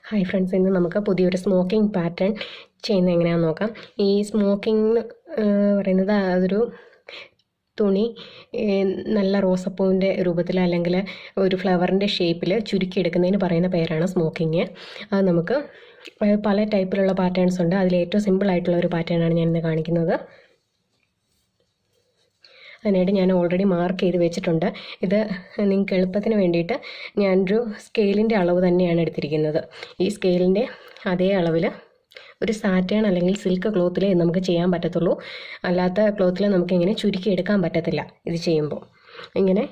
Hi friends, ഇന്ന് നമുക്ക് പുതിയൊരു സ്മോക്കിംഗ് പാറ്റേൺ ചെയ്യുന്നത് എങ്ങനെയാണെന്ന് നോക്കാം. ഈ സ്മോക്കിംഗ് പറയുന്നത് അതൊരു തുണി നല്ല റോസപ്പൂവിൻ്റെ രൂപത്തിൽ അല്ലെങ്കിൽ ഒരു ഫ്ലവറിൻ്റെ ഷേപ്പിൽ ചുരുക്കിയെടുക്കുന്നതിന് പറയുന്ന പേരാണ് സ്മോക്കിങ്. അത് നമുക്ക് പല ടൈപ്പിലുള്ള പാറ്റേൺസ് ഉണ്ട്. അതിൽ ഏറ്റവും സിമ്പിളായിട്ടുള്ള ഒരു പാറ്റേണാണ് ഞാനിന്ന് കാണിക്കുന്നത്. അതിനായിട്ട് ഞാൻ ഓൾറെഡി മാർക്ക് ചെയ്ത് വെച്ചിട്ടുണ്ട്. ഇത് നിങ്ങൾക്ക് എളുപ്പത്തിന് വേണ്ടിയിട്ട് ഞാനൊരു സ്കെയിലിൻ്റെ അളവ് തന്നെയാണ് എടുത്തിരിക്കുന്നത്. ഈ സ്കെയിലിൻ്റെ അതേ അളവിൽ ഒരു സാറ്റേൺ അല്ലെങ്കിൽ സിൽക്ക് ക്ലോത്തിൽ നമുക്ക് ചെയ്യാൻ പറ്റത്തുള്ളൂ. അല്ലാത്ത ക്ലോത്തിൽ നമുക്കിങ്ങനെ ചുരുക്കിയെടുക്കാൻ പറ്റത്തില്ല. ഇത് ചെയ്യുമ്പോൾ ഇങ്ങനെ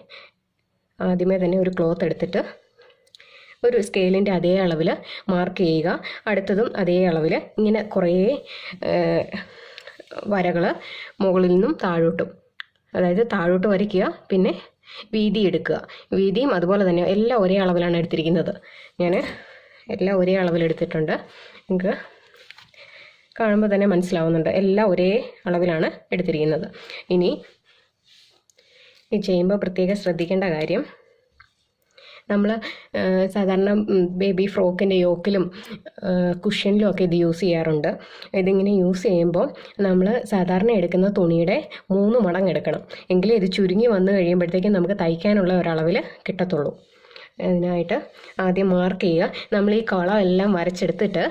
ആദ്യമേ തന്നെ ഒരു ക്ലോത്ത് എടുത്തിട്ട് ഒരു സ്കെയിലിൻ്റെ അതേ അളവിൽ മാർക്ക് ചെയ്യുക. അടുത്തതും അതേ അളവിൽ ഇങ്ങനെ കുറേ വരകൾ മുകളിൽ നിന്നും താഴോട്ടും, അതായത് താഴോട്ട് വരയ്ക്കുക, പിന്നെ വീതി എടുക്കുക. വീതിയും അതുപോലെ തന്നെ എല്ലാം ഒരേ അളവിലാണ് എടുത്തിരിക്കുന്നത്. ഞാൻ എല്ലാം ഒരേ അളവിലെടുത്തിട്ടുണ്ട്. നിങ്ങൾക്ക് കാണുമ്പോൾ തന്നെ മനസ്സിലാവുന്നുണ്ട്, എല്ലാം ഒരേ അളവിലാണ് എടുത്തിരിക്കുന്നത്. ഇനി ഈ ചെയ്യുമ്പോൾ പ്രത്യേകം ശ്രദ്ധിക്കേണ്ട കാര്യം, നമ്മൾ സാധാരണ ബേബി ഫ്രോക്കിൻ്റെ യോക്കിലും കുഷ്യനിലും ഒക്കെ ഇത് യൂസ് ചെയ്യാറുണ്ട്. ഇതിങ്ങനെ യൂസ് ചെയ്യുമ്പോൾ നമ്മൾ സാധാരണ എടുക്കുന്ന തുണിയുടെ 3 മടങ്ങ് എടുക്കണം. എങ്കിലേ ഇത് ചുരുങ്ങി വന്നു കഴിയുമ്പോഴത്തേക്കും നമുക്ക് തയ്ക്കാനുള്ള ഒരളവിൽ കിട്ടത്തുള്ളൂ. അതിനായിട്ട് ആദ്യം മാർക്ക് ചെയ്യുക. നമ്മൾ ഈ കളം എല്ലാം വരച്ചെടുത്തിട്ട്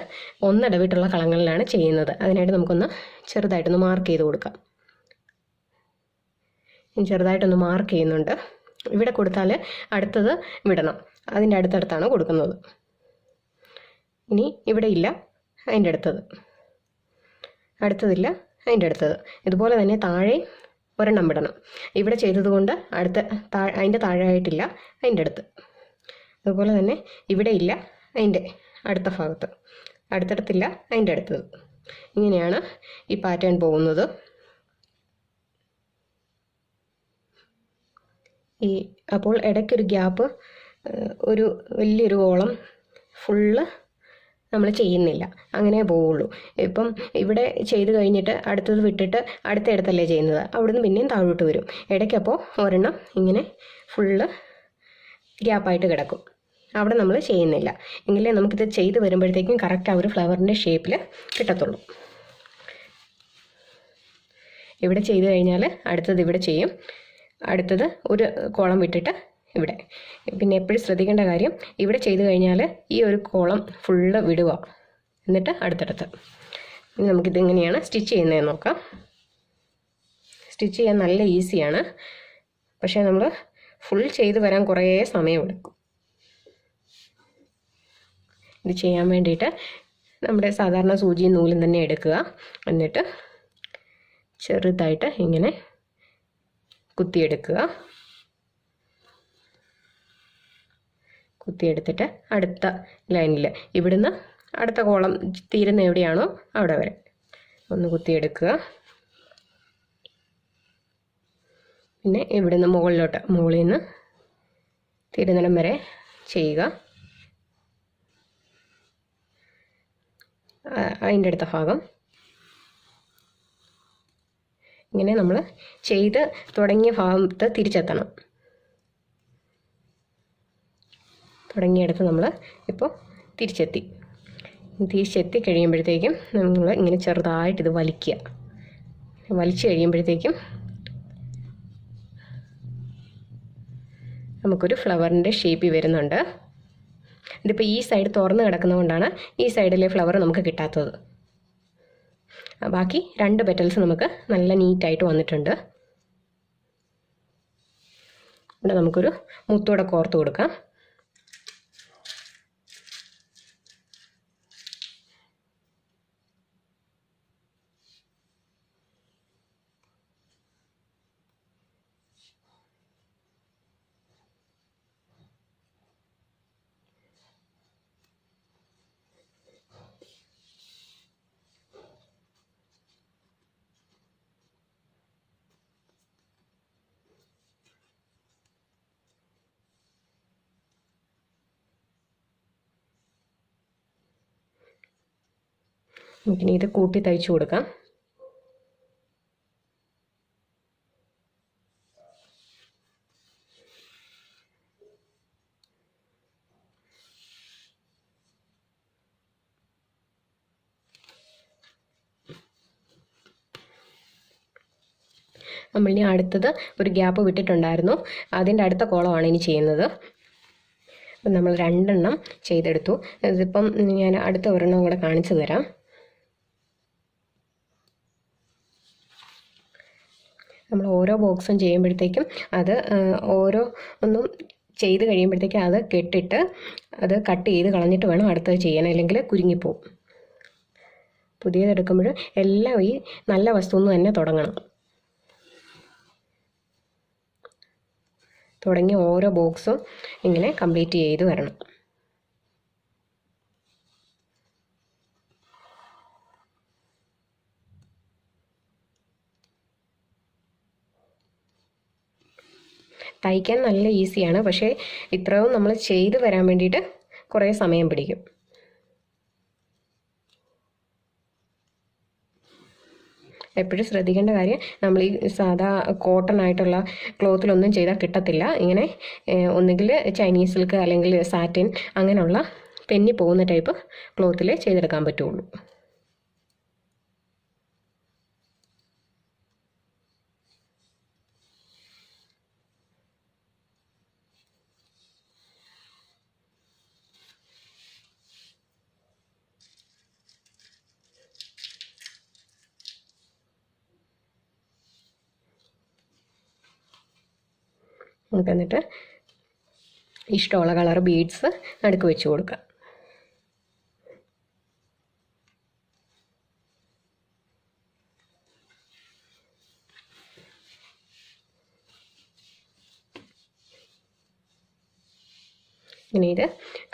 ഒന്നിടവിട്ടുള്ള കളങ്ങളിലാണ് ചെയ്യുന്നത്. അതിനായിട്ട് നമുക്കൊന്ന് ചെറുതായിട്ടൊന്ന് മാർക്ക് ചെയ്ത് കൊടുക്കാം. ചെറുതായിട്ടൊന്ന് മാർക്ക് ചെയ്യുന്നുണ്ട്. ഇവിടെ കൊടുത്താൽ അടുത്തത് വിടണം. അതിൻ്റെ അടുത്തടുത്താണ് കൊടുക്കുന്നത്. ഇനി ഇവിടെ ഇല്ല, അതിൻ്റെ അടുത്തതില്ല, അതിൻ്റെ അടുത്തത്. ഇതുപോലെ തന്നെ താഴെ ഒരെണ്ണം വിടണം. ഇവിടെ ചെയ്തതുകൊണ്ട് അതിൻ്റെ താഴെ ആയിട്ടില്ല, അതിൻ്റെ അടുത്ത്. അതുപോലെ തന്നെ ഇവിടെ ഇല്ല, അതിൻ്റെ അടുത്ത ഭാഗത്ത്. അടുത്തടുത്തില്ല, അതിൻ്റെ അടുത്തത്. ഇങ്ങനെയാണ് ഈ പാറ്റേൺ പോകുന്നത്. അപ്പോൾ ഇടയ്ക്കൊരു ഗ്യാപ്പ്, ഒരു വലിയൊരു ഓളം ഫുള്ള് നമ്മൾ ചെയ്യുന്നില്ല, അങ്ങനെ പോവുള്ളൂ. ഇപ്പം ഇവിടെ ചെയ്ത് കഴിഞ്ഞിട്ട് അടുത്തത് വിട്ടിട്ട് അടുത്തടുത്തല്ലേ ചെയ്യുന്നത്, അവിടുന്ന് പിന്നെയും താഴോട്ട് വരും. ഇടയ്ക്കപ്പോൾ ഒരെണ്ണം ഇങ്ങനെ ഫുള്ള് ഗ്യാപ്പായിട്ട് കിടക്കും. അവിടെ നമ്മൾ ചെയ്യുന്നില്ല. എങ്കിലേ നമുക്കിത് ചെയ്ത് വരുമ്പോഴത്തേക്കും കറക്റ്റ് ആ ഒരു ഫ്ലവറിൻ്റെ ഷേപ്പിൽ കിട്ടത്തുള്ളൂ. ഇവിടെ ചെയ്ത് കഴിഞ്ഞാൽ അടുത്തത് ഇവിടെ ചെയ്യും, അടുത്തത് ഒരു കോളം വിട്ടിട്ട് ഇവിടെ. പിന്നെ എപ്പോഴും ശ്രദ്ധിക്കേണ്ട കാര്യം, ഇവിടെ ചെയ്ത് കഴിഞ്ഞാൽ ഈ ഒരു കോളം ഫുള്ള് വിടുക, എന്നിട്ട് അടുത്തടുത്ത്. ഇനി നമുക്കിത് എങ്ങനെയാണ് സ്റ്റിച്ച് ചെയ്യുന്നതെന്ന് നോക്കാം. സ്റ്റിച്ച് ചെയ്യാൻ നല്ല ഈസിയാണ്, പക്ഷേ നമ്മൾ ഫുൾ ചെയ്ത് വരാൻ കുറേ സമയമെടുക്കും. ഇത് ചെയ്യാൻ വേണ്ടിയിട്ട് നമ്മുടെ സാധാരണ സൂചിയും നൂലും തന്നെ എടുക്കുക. എന്നിട്ട് ചെറുതായിട്ട് ഇങ്ങനെ കുത്തിയെടുക്കുക. കുത്തിയെടുത്തിട്ട് അടുത്ത ലൈനിൽ ഇവിടുന്ന് അടുത്ത കോളം തീരുന്ന എവിടെയാണോ അവിടെ വരെ ഒന്ന് കുത്തിയെടുക്കുക. പിന്നെ ഇവിടുന്ന് മുകളിൽ നിന്ന് തീരുന്നിടം വരെ ചെയ്യുക. അതിൻ്റെ അടുത്ത ഭാഗം ഇങ്ങനെ നമ്മൾ ചെയ്ത് തുടങ്ങിയ ഭാഗത്ത് തിരിച്ചെത്തണം. തുടങ്ങിയെടുത്ത് നമ്മൾ ഇപ്പോൾ തിരിച്ചെത്തി കഴിയുമ്പോഴത്തേക്കും നമ്മൾ ഇങ്ങനെ ചെറുതായിട്ടിത് വലിക്കുക. വലിച്ചു കഴിയുമ്പോഴത്തേക്കും നമുക്കൊരു ഫ്ലവറിൻ്റെ ഷേപ്പിൽ വരുന്നുണ്ട്. ഇതിപ്പോൾ ഈ സൈഡ് തുറന്ന് കിടക്കുന്നതുകൊണ്ടാണ് ഈ സൈഡിലെ ഫ്ലവർ നമുക്ക് കിട്ടാത്തത്. ബാക്കി 2 പെറ്റൽസ് നമുക്ക് നല്ല നീറ്റായിട്ട് വന്നിട്ടുണ്ട്. ഇവിടെ നമുക്കൊരു മുത്തോടെ കോർത്ത് കൊടുക്കാം. നമുക്കിനി ഇത് കൂട്ടി തയ്ച്ചു കൊടുക്കാം. നമ്മളിനി അടുത്തത് ഒരു ഗ്യാപ്പ് വിട്ടിട്ടുണ്ടായിരുന്നു, അതിൻ്റെ അടുത്ത കോളമാണ് ഇനി ചെയ്യുന്നത്. അപ്പം നമ്മൾ 2 എണ്ണം ചെയ്തെടുത്തു. ഇതിപ്പം ഞാൻ അടുത്ത ഒരെണ്ണം കൂടെ കാണിച്ചു തരാം. നമ്മൾ ഓരോ ബോക്സും ചെയ്യുമ്പോഴത്തേക്കും അത് ഒന്നും ചെയ്ത് കഴിയുമ്പോഴത്തേക്കും അത് കെട്ടിട്ട് അത് കട്ട് ചെയ്ത് കളഞ്ഞിട്ട് വേണം അടുത്തത് ചെയ്യാൻ, അല്ലെങ്കിൽ കുരുങ്ങിപ്പോവും. പുതിയതെടുക്കുമ്പോൾ എല്ലാം ഈ നല്ല വസ്തുന്ന് തന്നെ തുടങ്ങണം. തുടങ്ങി ഓരോ ബോക്സും ഇങ്ങനെ കംപ്ലീറ്റ് ചെയ്ത് വരണം. തയ്ക്കാൻ നല്ല ഈസിയാണ്, പക്ഷേ ഇത്രയും നമ്മൾ ചെയ്ത് വരാൻ വേണ്ടിയിട്ട് കുറേ സമയം പിടിക്കും. എപ്പോഴും ശ്രദ്ധിക്കേണ്ട കാര്യം, നമ്മൾ ഈ സാധാ കോട്ടൺ ആയിട്ടുള്ള ക്ലോത്തിലൊന്നും ചെയ്താൽ കിട്ടത്തില്ല. ഇങ്ങനെ ഒന്നുകിൽ ചൈനീസ് സിൽക്ക് അല്ലെങ്കിൽ സാറ്റിൻ അങ്ങനെയുള്ള പെന്നി പോകുന്ന ടൈപ്പ് ക്ലോത്തിൽ ചെയ്തെടുക്കാൻ പറ്റുള്ളൂ. നമുക്ക് എന്നിട്ട് ഇഷ്ടമുള്ള കളർ ബീഡ്സ് നടുക്ക് വെച്ച് കൊടുക്കാം. ഇനി ഇത്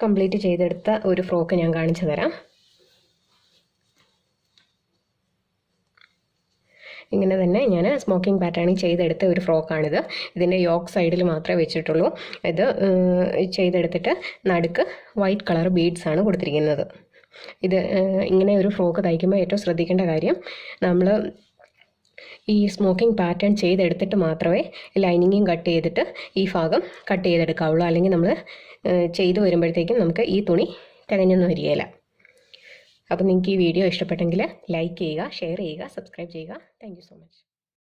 കംപ്ലീറ്റ് ചെയ്തെടുത്ത ഒരു ഫ്രോക്ക് ഞാൻ കാണിച്ചു തരാം. ഇങ്ങനെ തന്നെ ഞാൻ സ്മോക്കിംഗ് പാറ്റേണിൽ ചെയ്തെടുത്ത ഒരു ഫ്രോക്കാണിത്. ഇതിൻ്റെ യോക്ക് സൈഡിൽ മാത്രമേ വെച്ചിട്ടുള്ളൂ. ഇത് ചെയ്തെടുത്തിട്ട് നടുക്ക് വൈറ്റ് കളർ ബീഡ്സാണ് കൊടുത്തിരിക്കുന്നത്. ഇത് ഇങ്ങനെ ഒരു ഫ്രോക്ക് തയ്ക്കുമ്പോൾ ഏറ്റവും ശ്രദ്ധിക്കേണ്ട കാര്യം, നമ്മൾ ഈ സ്മോക്കിംഗ് പാറ്റേൺ ചെയ്തെടുത്തിട്ട് മാത്രമേ ലൈനിങ്ങും കട്ട് ചെയ്തിട്ട് ഈ ഭാഗം കട്ട് ചെയ്തെടുക്കാവുള്ളൂ. അല്ലെങ്കിൽ നമ്മൾ ചെയ്തു വരുമ്പോഴത്തേക്കും നമുക്ക് ഈ തുണി തികഞ്ഞൊന്നും വരികയില്ല. അപ്പോൾ നിങ്ങൾക്ക് ഈ വീഡിയോ ഇഷ്ടപ്പെട്ടെങ്കിൽ ലൈക്ക് ചെയ്യുക, ഷെയർ ചെയ്യുക, സബ്സ്ക്രൈബ് ചെയ്യുക. Thank you so much.